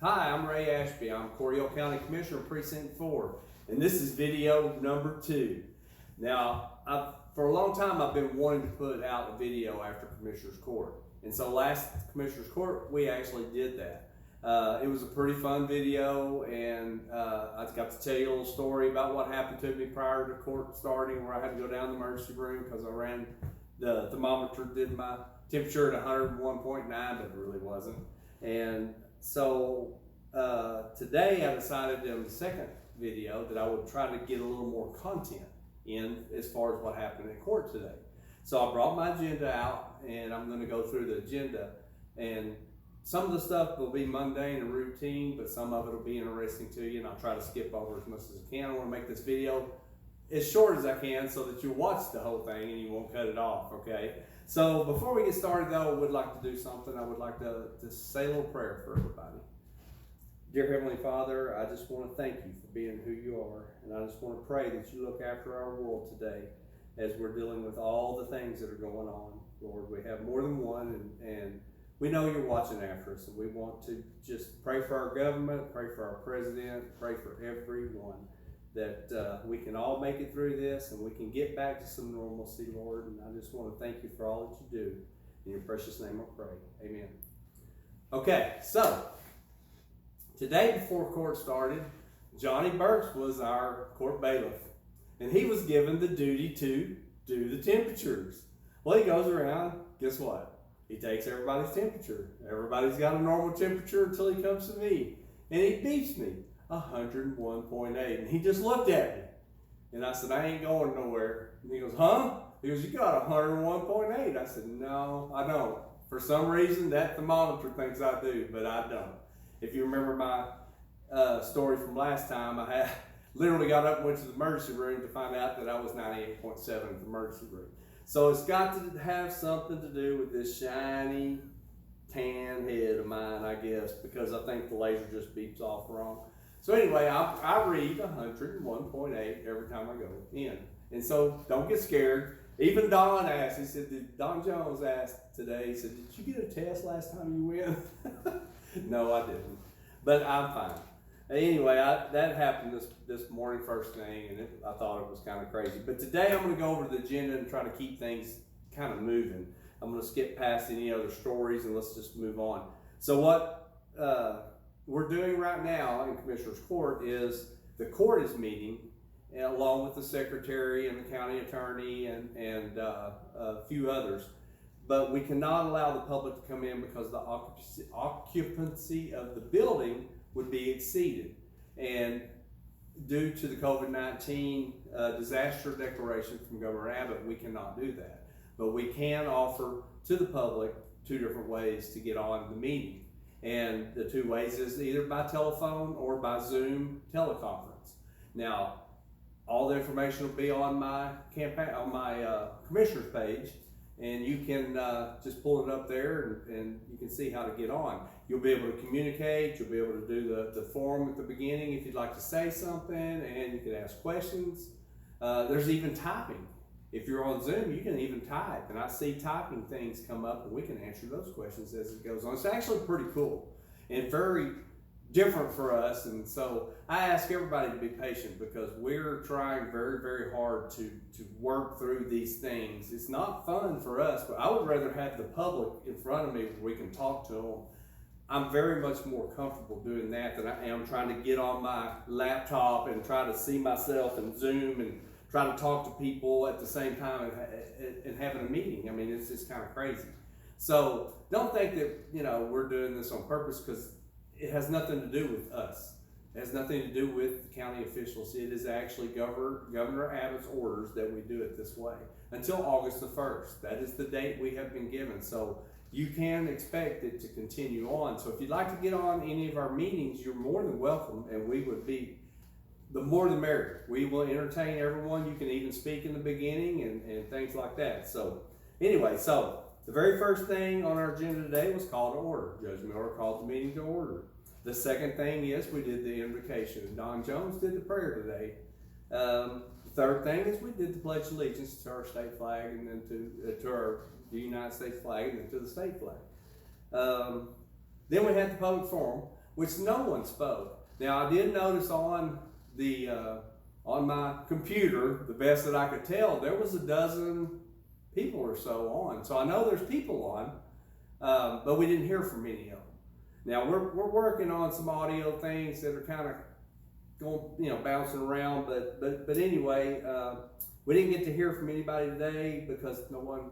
Hi, I'm Ray Ashby. I'm Coryell County Commissioner, Precinct 4, and this is video number 2. Now, for a long time, I've been wanting to put out a video after Commissioner's Court, and so last Commissioner's Court, we actually did that. It was a pretty fun video, and I got to tell you a little story about what happened to me prior to court starting, where I had to go down to the emergency room because I ran the thermometer, did my temperature at 101.9, but it really wasn't. And so today I decided in the second video that I would try to get a little more content in as far as what happened in court today. So I brought my agenda out, and I'm going to go through the agenda, and some of the stuff will be mundane and routine, but some of it will be interesting to you, and I'll try to skip over as much as I can. I want to make this video as short as I can so that you'll watch the whole thing and you won't cut it off, okay? So before we get started though, I would like to do something. I would like to say a little prayer for everybody. Dear Heavenly Father, I just want to thank you for being who you are, and I just want to pray that you look after our world today as we're dealing with all the things that are going on. Lord, we have more than one, and we know you're watching after us, and we want to just pray for our government, pray for our president, pray for everyone, that we can all make it through this and we can get back to some normalcy, Lord. And I just want to thank you for all that you do. In your precious name I pray. Amen. Okay, so today before court started, Johnny Burks was our court bailiff, and he was given the duty to do the temperatures. Well, he goes around, guess what? He takes everybody's temperature. Everybody's got a normal temperature until he comes to me, and he beats me 101.8, and he just looked at me, and I said, I ain't going nowhere. And he goes, huh? He goes, you got 101.8. I said, no, I don't. For some reason, that thermometer thinks I do, but I don't. If you remember my story from last time, I had literally got up and went to the emergency room to find out that I was 98.7 in the emergency room. So it's got to have something to do with this shiny tan head of mine, I guess, because I think the laser just beeps off wrong. So anyway, I read 101.8 every time I go in. And so don't get scared. Even Don asked, he said, Don Jones asked today, he said, did you get a test last time you went? No, I didn't. But I'm fine. Anyway, that happened this morning first thing, and I thought it was kind of crazy. But today I'm going to go over the agenda and try to keep things kind of moving. I'm going to skip past any other stories and let's just move on. So what we're doing right now in Commissioner's Court is the court is meeting along with the secretary and the county attorney and a few others. But we cannot allow the public to come in because the occupancy of the building would be exceeded. And due to the COVID-19 disaster declaration from Governor Abbott, we cannot do that. But we can offer to the public 2 different ways to get on the meeting. And the 2 ways is either by telephone or by Zoom teleconference. Now, all the information will be on my commissioner's page, and you can just pull it up there and you can see how to get on. You'll be able to communicate, you'll be able to do the form at the beginning if you'd like to say something, and you can ask questions. There's even typing. If you're on Zoom, you can even type, and I see typing things come up, and we can answer those questions as it goes on. It's actually pretty cool and very different for us, and so I ask everybody to be patient because we're trying very, very hard to work through these things. It's not fun for us, but I would rather have the public in front of me where we can talk to them. I'm very much more comfortable doing that than I am trying to get on my laptop and try to see myself and Zoom and try to talk to people at the same time and having a meeting. I mean, it's just kind of crazy. So don't think that, we're doing this on purpose, because it has nothing to do with us. It has nothing to do with the county officials. It is actually Governor Abbott's orders that we do it this way until August the 1st. That is the date we have been given. So you can expect it to continue on. So if you'd like to get on any of our meetings, you're more than welcome, and we would be the more the merrier. We will entertain everyone. You can even speak in the beginning and things like that. So anyway, so the very first thing on our agenda today was call to order. Judge Miller called the meeting to order. The second thing is we did the invocation. Don Jones did the prayer today. The third thing is we did the Pledge of Allegiance to our state flag, and then to the United States flag, and then to the state flag. Then we had the public forum. which no one spoke. Now I did notice on the on my computer, the best that I could tell, there was a dozen people or so on. So I know there's people on, but we didn't hear from any of them. Now we're working on some audio things that are kind of going, bouncing around. But anyway, we didn't get to hear from anybody today because no one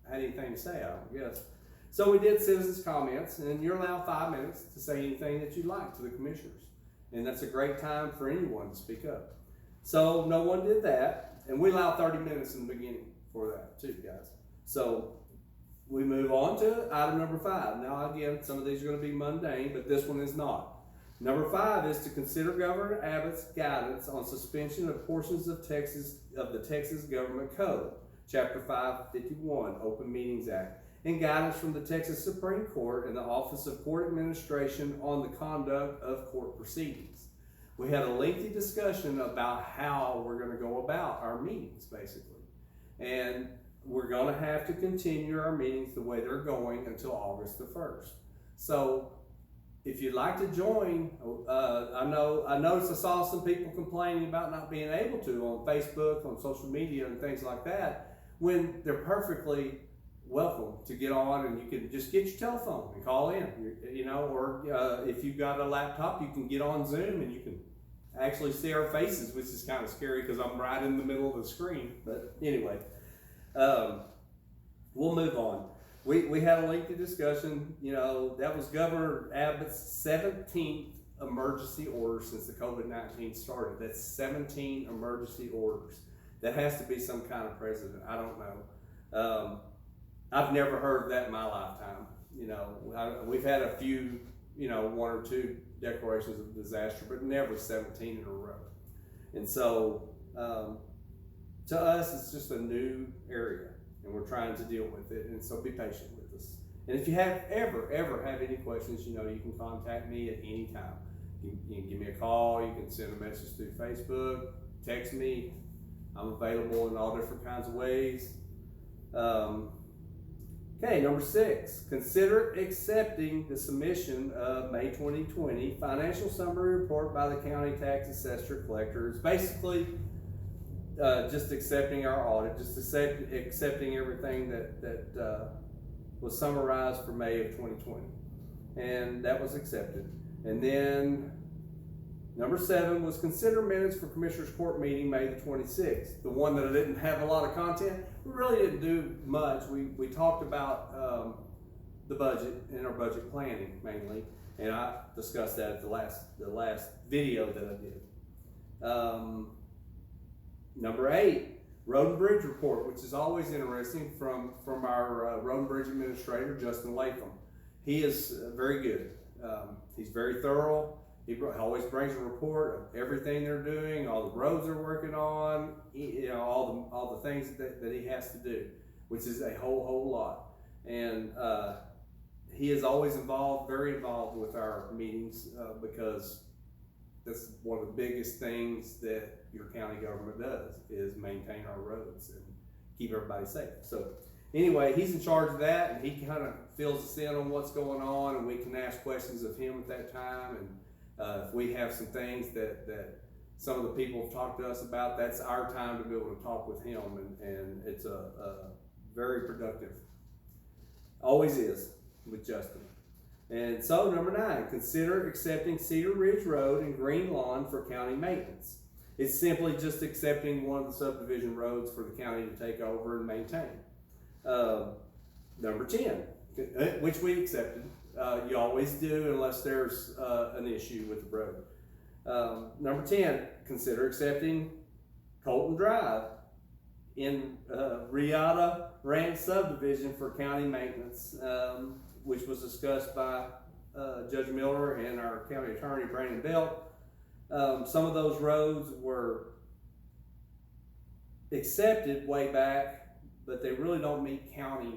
had anything to say, I guess. So we did citizens comments, and you're allowed 5 minutes to say anything that you'd like to the commissioners. And that's a great time for anyone to speak up. So no one did that, and we allow 30 minutes in the beginning for that too, guys. So we move on to item number 5. Now again, some of these are going to be mundane, but this one is not. Number 5 is to consider Governor Abbott's guidance on suspension of portions of the Texas Government Code, Chapter 551, Open Meetings Act, and guidance from the Texas Supreme Court and the Office of Court Administration on the conduct of court proceedings. We had a lengthy discussion about how we're going to go about our meetings, basically. And we're going to have to continue our meetings the way they're going until August the 1st. So if you'd like to join, I noticed I saw some people complaining about not being able to on Facebook, on social media and things like that, when they're perfectly welcome to get on, and you can just get your telephone and call in, or if you've got a laptop, you can get on Zoom and you can actually see our faces, which is kind of scary because I'm right in the middle of the screen. But anyway, we'll move on. We had a lengthy discussion. That was Governor Abbott's 17th emergency order since the COVID-19 started. That's 17 emergency orders. That has to be some kind of precedent. I don't know. I've never heard of that in my lifetime. We've had a few, 1 or 2 declarations of disaster, but never 17 in a row. And so, to us, it's just a new area, and we're trying to deal with it. And so, be patient with us. And if you ever have any questions, you can contact me at any time. You can give me a call. You can send a message through Facebook, text me. I'm available in all different kinds of ways. Okay, number 6, consider accepting the submission of May 2020 financial summary report by the county tax assessor collectors. Basically, just accepting our audit, just accepting everything that was summarized for May of 2020. And that was accepted. And then number 7 was consider minutes for Commissioners Court meeting May the 26th. The one that I didn't have a lot of content. We really didn't do much. We talked about the budget and our budget planning mainly, and I discussed that at the last video that I did. Number 8, Road and Bridge report, which is always interesting from our Road and Bridge administrator, Justin Latham. He is very good. He's very thorough. He always brings a report of everything they're doing, all the roads they're working on, all the things that he has to do, which is a whole lot. And he is always very involved with our meetings because that's one of the biggest things that your county government does is maintain our roads and keep everybody safe. So anyway, he's in charge of that, and he kind of fills us in on what's going on, and we can ask questions of him at that time. And if we have some things that some of the people have talked to us about, that's our time to be able to talk with him, and it's a very productive. Always is with Justin. And so number 9, consider accepting Cedar Ridge Road and Green Lawn for county maintenance. It's simply just accepting one of the subdivision roads for the county to take over and maintain. Number 10, which we accepted. You always do unless there's an issue with the road. Number 10, consider accepting Colton Drive in Riata Ranch subdivision for county maintenance, which was discussed by Judge Miller and our county attorney, Brandon Belt. Some of those roads were accepted way back, but they really don't meet county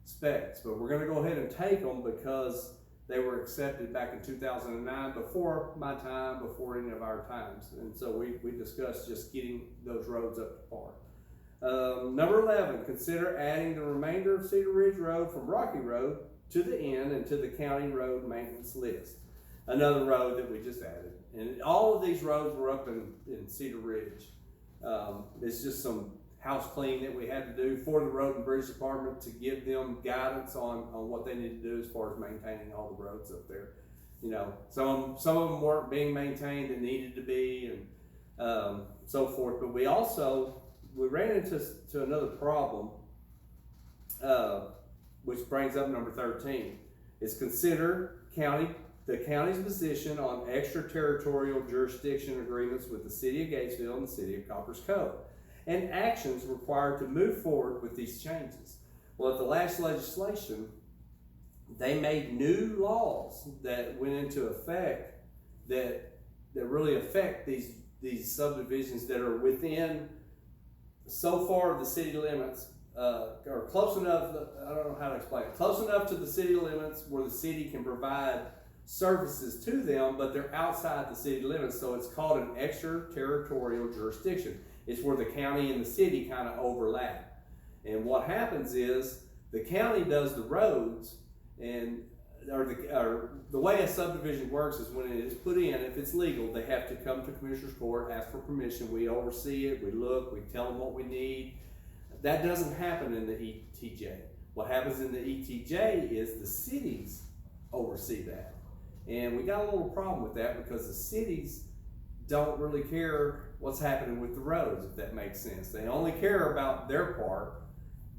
specs. But we're going to go ahead and take them because they were accepted back in 2009, before my time, before any of our times. And so we discussed just getting those roads up to par. Number 11, consider adding the remainder of Cedar Ridge Road from Rocky Road to the end and to the county road maintenance list. Another road that we just added. And all of these roads were up in Cedar Ridge. It's just some house cleaning that we had to do for the Road and Bridge Department to give them guidance on what they need to do as far as maintaining all the roads up there. You know, some of them weren't being maintained and needed to be, and so forth. But we ran into another problem, which brings up number 13. Is consider the county's position on extraterritorial jurisdiction agreements with the City of Gatesville and the City of Copperas Cove, and actions required to move forward with these changes. Well, at the last legislation, they made new laws that went into effect that really affect these subdivisions that are within so far the city limits, or close enough, I don't know how to explain it, close enough to the city limits where the city can provide services to them, but they're outside the city limits, so it's called an extraterritorial jurisdiction. It's where the county and the city kind of overlap. And what happens is the county does the roads, and the way a subdivision works is when it is put in, if it's legal, they have to come to Commissioner's Court, ask for permission. We oversee it, we look, we tell them what we need. That doesn't happen in the ETJ. What happens in the ETJ is the cities oversee that. And we got a little problem with that because the cities don't really care what's happening with the roads, if that makes sense. They only care about their part,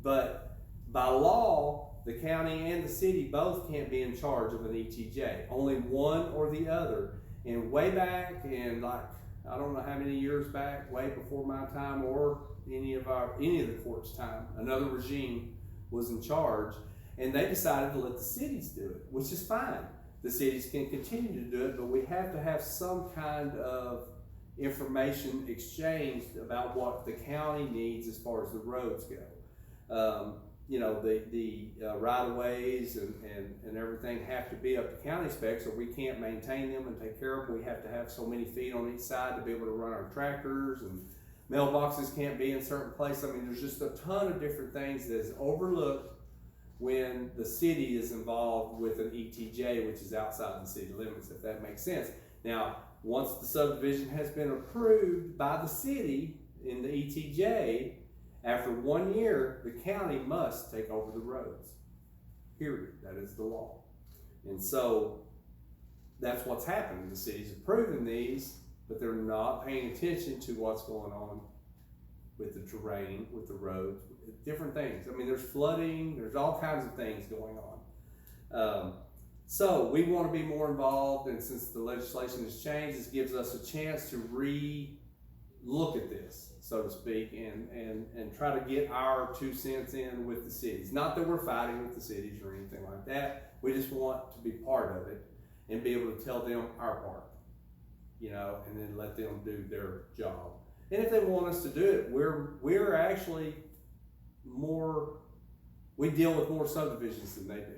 but by law, the county and the city both can't be in charge of an ETJ. Only one or the other. And way back in, like, I don't know how many years back, way before my time or any of the court's time, another regime was in charge, and they decided to let the cities do it, which is fine. The cities can continue to do it, but we have to have some kind of information exchanged about what the county needs as far as the roads go. You know, the right-of-ways and everything have to be up to county specs, or we can't maintain them and take care of them. We have to have so many feet on each side to be able to run our tractors, and mailboxes can't be in certain places. I mean, there's just a ton of different things that is overlooked when the city is involved with an ETJ, which is outside the city limits, if that makes sense. Now, once the subdivision has been approved by the city in the ETJ, after 1 year, the county must take over the roads, period. That is the law. And so that's what's happening. The city's approving these, but they're not paying attention to what's going on with the terrain, with the roads, different things. I mean, there's flooding, there's all kinds of things going on. So we want to be more involved, and since the legislation has changed, this gives us a chance to re-look at this, so to speak, and try to get our 2 cents in with the cities. Not that we're fighting with the cities or anything like that. We just want to be part of it and be able to tell them our part, you know, and then let them do their job. And if they want us to do it, we're actually we deal with more subdivisions than they do.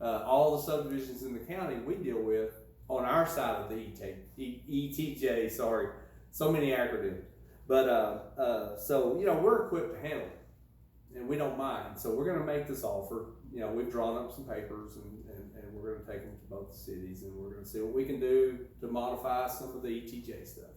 All the subdivisions in the county we deal with on our side of the ETJ, sorry, so many acronyms. But so, you know, we're equipped to handle it, and we don't mind. So we're going to make this offer. You know, we've drawn up some papers, and we're going to take them to both the cities, and we're going to see what we can do to modify some of the ETJ stuff.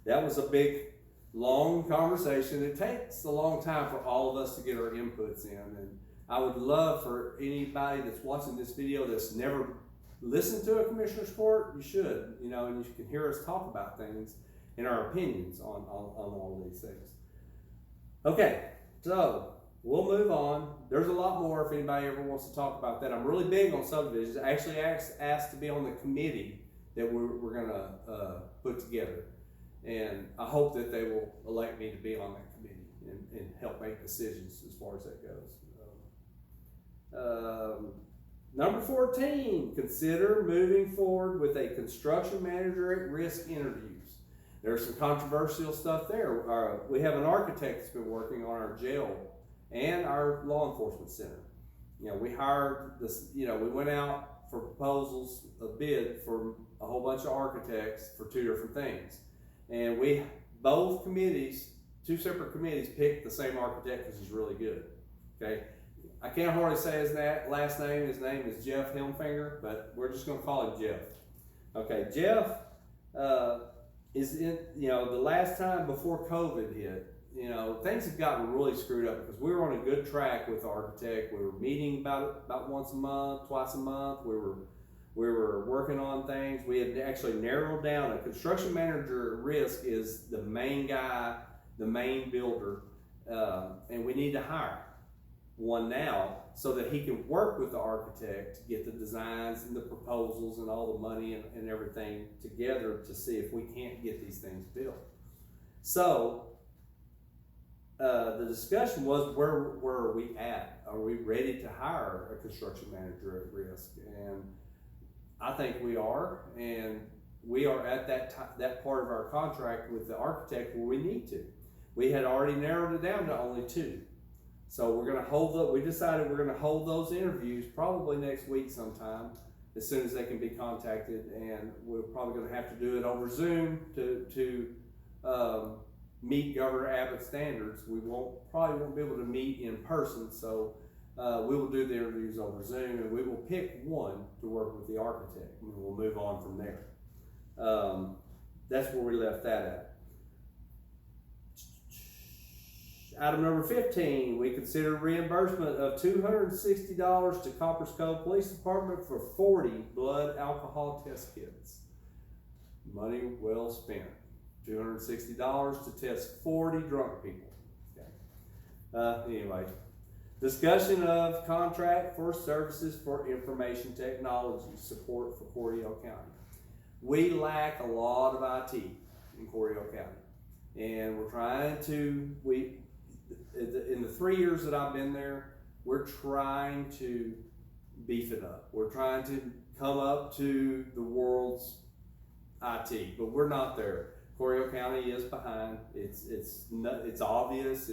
That was a big, long conversation. It takes a long time for all of us to get our inputs in, and I would love for anybody that's watching this video that's never listened to a commissioner's court, you should, you know, and you can hear us talk about things and our opinions on all these things. Okay, so we'll move on. There's a lot more if anybody ever wants to talk about that. I'm really big on subdivisions. I actually asked to be on the committee that we're going to put together. And I hope that they will elect me to be on that committee and help make decisions as far as that goes. Number 14, consider moving forward with a construction manager at risk interviews. There's some controversial stuff there. We have an architect that's been working on our jail and our law enforcement center. You know, we hired this, you know, we went out for proposals, a bid for a whole bunch of architects for 2 different things. And both committees, 2 separate committees, picked the same architect because he's really good. Okay, I can't hardly say his last name. His name is Jeff Helmfinger, but we're just going to call him Jeff. Okay, Jeff is in, the last time before COVID hit, things have gotten really screwed up because we were on a good track with the architect. We were meeting about once a month, twice a month. We were working on things. We had actually narrowed down. A construction manager at risk is the main guy, the main builder, and we need to hire one now so that he can work with the architect to get the designs and the proposals and all the money and everything together to see if we can't get these things built. So the discussion was, where are we at? Are we ready to hire a construction manager at risk? And I think we are, and we are at that part of our contract with the architect where we need to. We had already narrowed it down to only 2. So we're going to we decided we're going to hold those interviews probably next week sometime, as soon as they can be contacted, and we're probably going to have to do it over Zoom to meet Governor Abbott's standards. We probably won't be able to meet in person, so we will do the interviews over Zoom, and we will pick one to work with the architect, and we'll move on from there. That's where we left that at. Item number 15, we consider reimbursement of $260 to Coppers Cove Police Department for 40 blood alcohol test kits. Money well spent. $260 to test 40 drunk people. Okay. Anyway, discussion of contract for services for information technology support for Coryell County. We lack a lot of IT in Coryell County, and we're trying to, in the 3 years that I've been there, we're trying to beef it up. We're trying to come up to the world's IT, but we're not there. Coryell County is behind. It's obvious.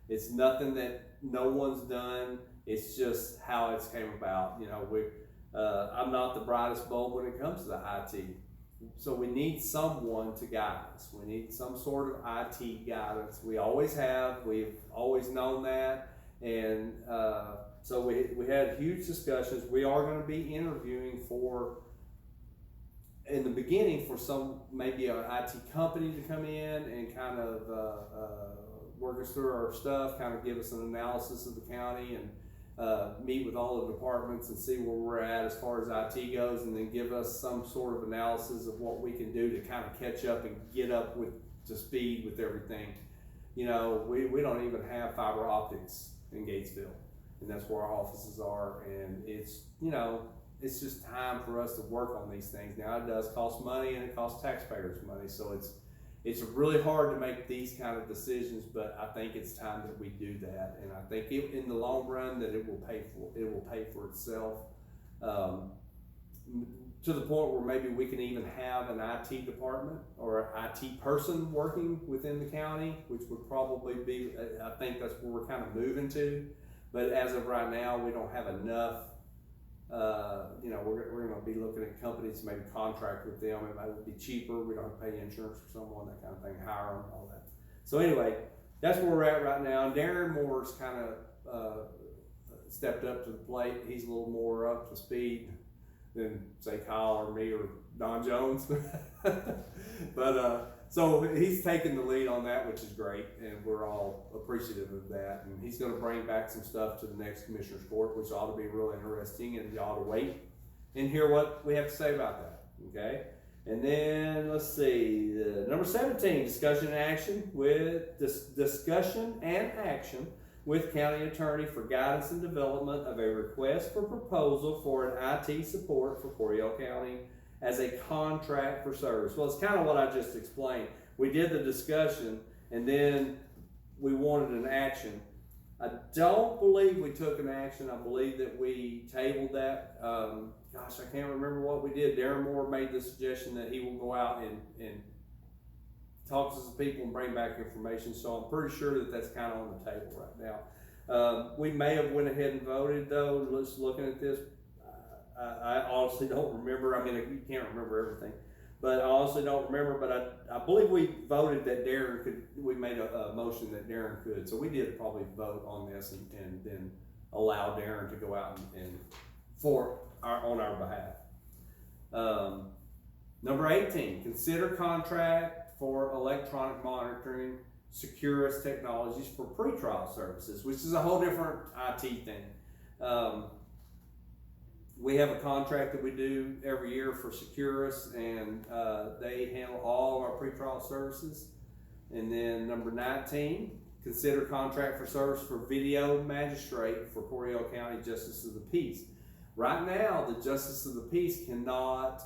It's nothing that no one's done. It's just how it's came about. I'm not the brightest bulb when it comes to the IT. So we need someone to guide us. We need some sort of IT guidance. We always have. We've always known that. And so we had huge discussions. We are going to be interviewing in the beginning for maybe an IT company to come in and kind of work us through our stuff, kind of give us an analysis of the county, and meet with all the departments and see where we're at as far as IT goes, and then give us some sort of analysis of what we can do to kind of catch up and get up to speed with everything. We don't even have fiber optics in Gatesville, and that's where our offices are, and it's just time for us to work on these things. Now, it does cost money, and it costs taxpayers money, so it's really hard to make these kind of decisions, but I think it's time that we do that, and I think in the long run that it will pay for itself, to the point where maybe we can even have an IT department or an IT person working within the county, which would probably be, I think that's where we're kind of moving to. But as of right now, we don't have enough. We're going to be looking at companies to maybe contract with them. It might be cheaper. We don't have to pay insurance for someone, that kind of thing, hire them, all that. So anyway, that's where we're at right now. Darren Moore's kind of stepped up to the plate. He's a little more up to speed than, say, Kyle or me or Don Jones. But so he's taking the lead on that, which is great, and we're all appreciative of that. And he's going to bring back some stuff to the next Commissioner's Court, which ought to be real interesting, and you ought to wait and hear what we have to say about that. Okay? And then let's see, number 17, discussion and action with county attorney for guidance and development of a request for proposal for an IT support for Coryell County as a contract for service. Well, it's kind of what I just explained. We did the discussion, and then we wanted an action. I don't believe we took an action. I believe that we tabled that. Gosh, I can't remember what we did. Darren Moore made the suggestion that he will go out and talk to some people and bring back information. So I'm pretty sure that that's kind of on the table right now. We may have went ahead and voted, though. Just looking at this, I honestly don't remember. I mean, you can't remember everything, but I honestly don't remember. But I believe we voted that Darren could. We made a motion that Darren could. So we did probably vote on this and then allow Darren to go out and on our behalf. Number 18, consider contract for electronic monitoring Securus Technologies for pretrial services, which is a whole different IT thing. We have a contract that we do every year for Securus, and they handle all our pretrial services. And then number 19, consider contract for service for video magistrate for Coryell County Justice of the Peace. Right now, the Justice of the Peace cannot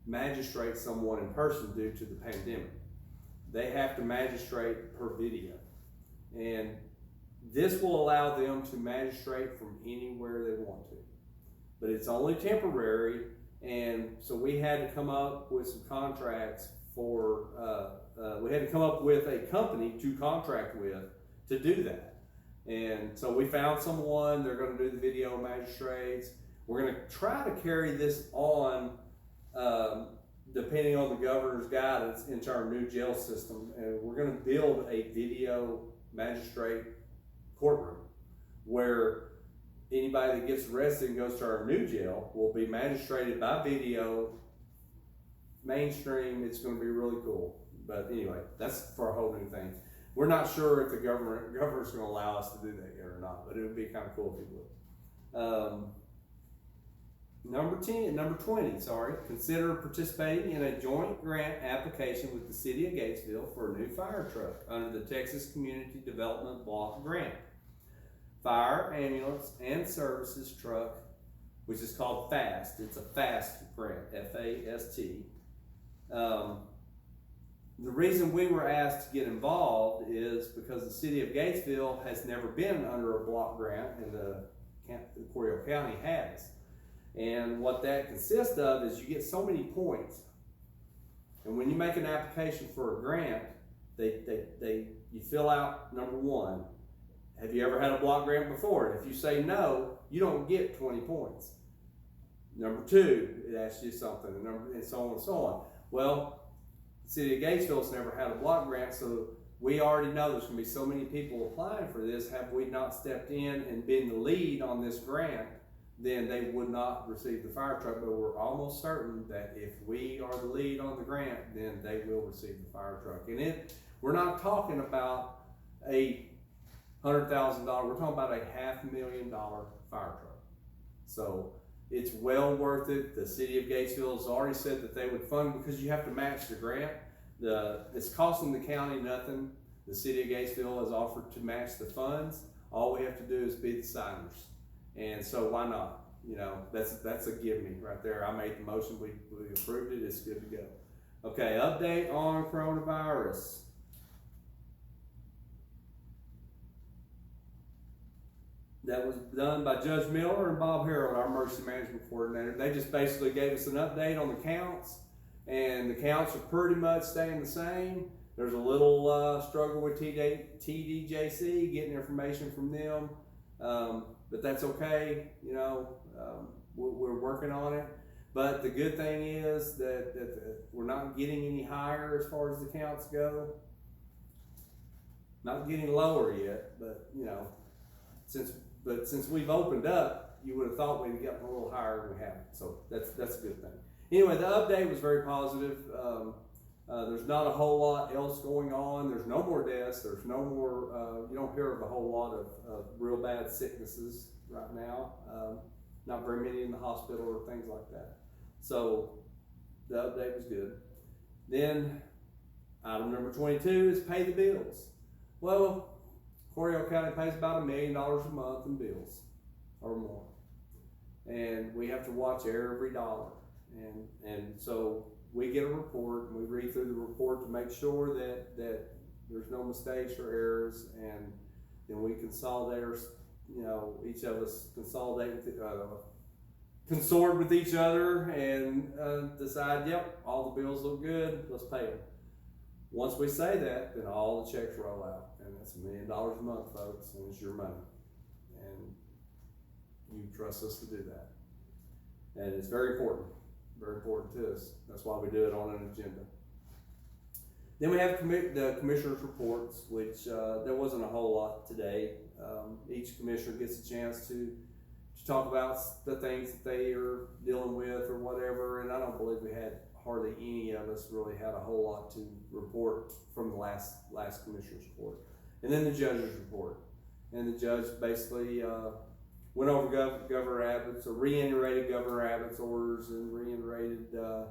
magistrate someone in person due to the pandemic. They have to magistrate per video. And this will allow them to magistrate from anywhere they want to. But it's only temporary, and so we had to come up with some contracts for, we had to come up with a company to contract with to do that. And so we found someone, they're gonna do the video magistrates. We're gonna try to carry this on, depending on the governor's guidance, into our new jail system. And we're gonna build a video magistrate courtroom where anybody that gets arrested and goes to our new jail will be magistrated by video, mainstream. It's going to be really cool. But anyway, that's for a whole new thing. We're not sure if the governor's going to allow us to do that yet or not, but it would be kind of cool if he would. Number 20, consider participating in a joint grant application with the City of Gatesville for a new fire truck under the Texas Community Development Block Grant. Fire, ambulance, and services truck, which is called FAST. It's a FAST grant, F-A-S-T. The reason we were asked to get involved is because the City of Gatesville has never been under a block grant, and the Coryell County has. And what that consists of is you get so many points. And when you make an application for a grant, you fill out number 1. Have you ever had a block grant before? And if you say no, you don't get 20 points. Number 2, it asks you something, and so on and so on. Well, the City of Gatesville's never had a block grant, so we already know there's going to be so many people applying for this. Have we not stepped in and been the lead on this grant, then they would not receive the fire truck. But we're almost certain that if we are the lead on the grant, then they will receive the fire truck. And we're not talking about a $100,000, we're talking about a $500,000 fire truck. So it's well worth it. The City of Gatesville has already said that they would fund, because you have to match the grant. It's costing the county nothing. The City of Gatesville has offered to match the funds. All we have to do is be the signers. And so why not? You know, that's a give me right there. I made the motion, we approved it, it's good to go. Okay, update on coronavirus. That was done by Judge Miller and Bob Harold, our emergency management coordinator. They just basically gave us an update on the counts, and the counts are pretty much staying the same. There's a little struggle with TDJC, getting information from them, but that's okay. You know, we're working on it. But the good thing is that we're not getting any higher as far as the counts go. Not getting lower yet, but you know, since we've opened up, you would have thought we'd gotten a little higher than we haven't. So that's a good thing. Anyway, the update was very positive. There's not a whole lot else going on. There's no more deaths. There's no more, you don't hear of a whole lot of real bad sicknesses right now. Not very many in the hospital or things like that. So the update was good. Then item number 22 is pay the bills. Well, Coryell County pays about $1 million a month in bills or more. And we have to watch every dollar. And so we get a report and we read through the report to make sure that there's no mistakes or errors, and then we consolidate our, you know, each of us consort with each other and decide, yep, all the bills look good, let's pay them. Once we say that, then all the checks roll out, and that's $1 million a month, folks, and it's your money. And you trust us to do that. And it's very important to us. That's why we do it on an agenda. Then we have the commissioner's reports, which there wasn't a whole lot today. each commissioner gets a chance to talk about the things that they are dealing with or whatever. And I don't believe we had hardly any of us really had a whole lot to report from the last commissioner's court. And then the judge's report. And the judge basically went over Governor Abbott's, or reiterated Governor Abbott's orders and reiterated the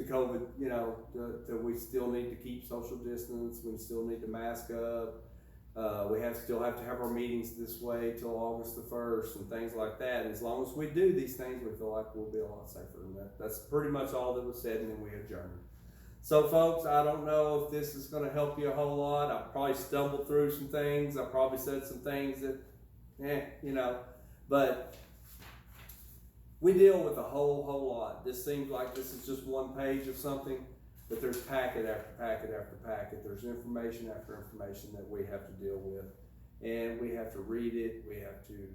COVID, that we still need to keep social distance, we still need to mask up, we still have to have our meetings this way till August the 1st and things like that. And as long as we do these things, we feel like we'll be a lot safer. And that's pretty much all that was said, and then we adjourned. So folks, I don't know if this is going to help you a whole lot. I probably stumbled through some things. I probably said some things that, but we deal with a whole lot. This seems like this is just one page of something, but there's packet after packet after packet. There's information after information that we have to deal with, and we have to read it, we have to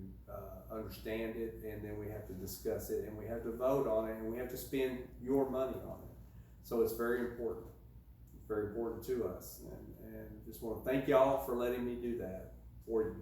understand it, and then we have to discuss it, and we have to vote on it, and we have to spend your money on it. So it's very important. It's very important to us, and just want to thank y'all for letting me do that for you.